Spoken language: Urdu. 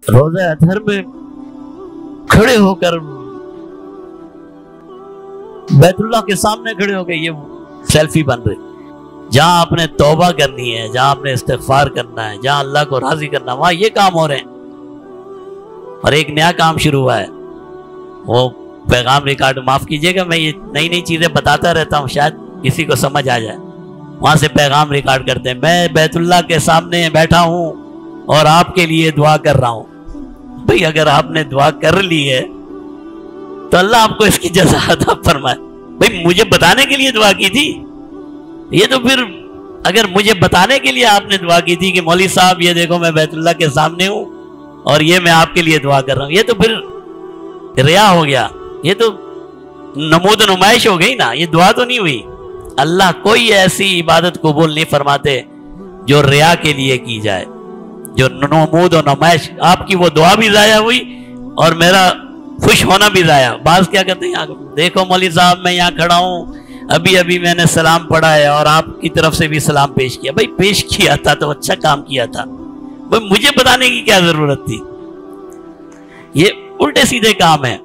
روزہ اطہر میں کھڑے ہو کر بیت اللہ کے سامنے کھڑے ہو کے یہ سیلفی بن رہی، جہاں آپ نے توبہ کرنی ہے، جہاں آپ نے استغفار کرنا ہے، جہاں اللہ کو راضی کرنا ہے، وہاں یہ کام ہو رہے ہیں۔ اور ایک نیا کام شروع ہوا ہے، وہ پیغام ریکارڈ، معاف کیجئے گا میں یہ نئی نئی چیزیں بتاتا رہتا ہوں، شاید کسی کو سمجھ آ جائے۔ وہاں سے پیغام ریکارڈ کرتے ہیں، میں بیت اللہ کے سامنے بیٹھا ہوں اور آپ کے لیے دعا کر رہا ہوں۔ بھئی اگر آپ نے دعا کر لی ہے تو اللہ آپ کو اس کی جزا عطا فرمائے۔ بھئی مجھے بتانے کے لیے دعا کی تھی، یہ تو پھر اگر مجھے بتانے کے لیے آپ نے دعا کی تھی کہ مولوی صاحب یہ دیکھو میں بیت اللہ کے سامنے ہوں اور یہ میں آپ کے لیے دعا کر رہا ہوں، یہ تو پھر ریا ہو گیا، یہ تو نمود و نمائش ہو گئی نا، یہ دعا تو نہیں ہوئی۔ اللہ کوئی ایسی عبادت قبول نہیں فرماتے جو ریا کے لیے کی جائے، جو نمود و نمائش، آپ کی وہ دعا بھی ضائع ہوئی اور میرا خوش ہونا بھی ضائع۔ بعض کیا کہتے ہیں، دیکھو مولوی صاحب میں یہاں کھڑا ہوں، ابھی میں نے سلام پڑھا ہے اور آپ کی طرف سے بھی سلام پیش کیا۔ بھائی پیش کیا تھا تو اچھا کام کیا تھا، بھائی مجھے بتانے کی کیا ضرورت تھی؟ یہ الٹے سیدھے کام ہے۔